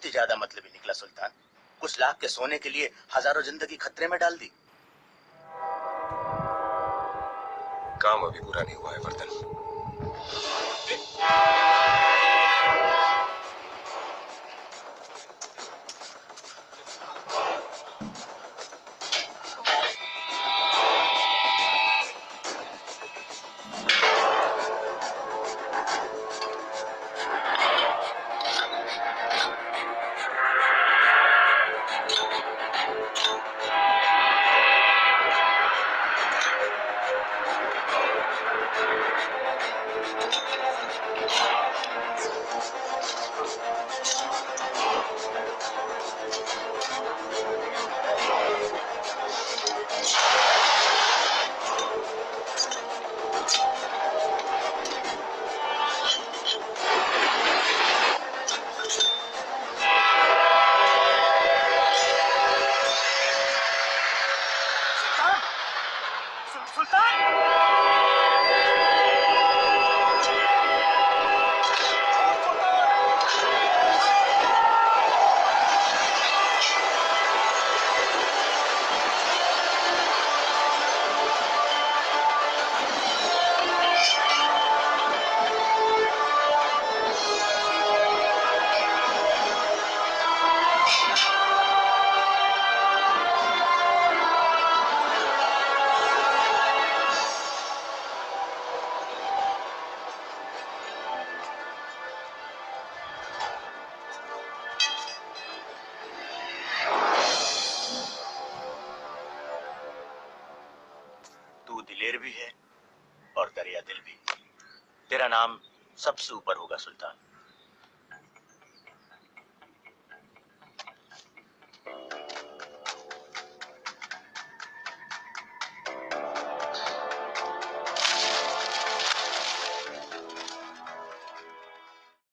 बहुत ही ज्यादा मतलबी निकला सुल्तान। कुछ लाख के सोने के लिए हजारों जिंदगी खतरे में डाल दी। काम अभी पूरा नहीं हुआ है वर्धन। तू दिलेर भी है और दरिया दिल भी। तेरा नाम सबसे ऊपर होगा सुल्तान।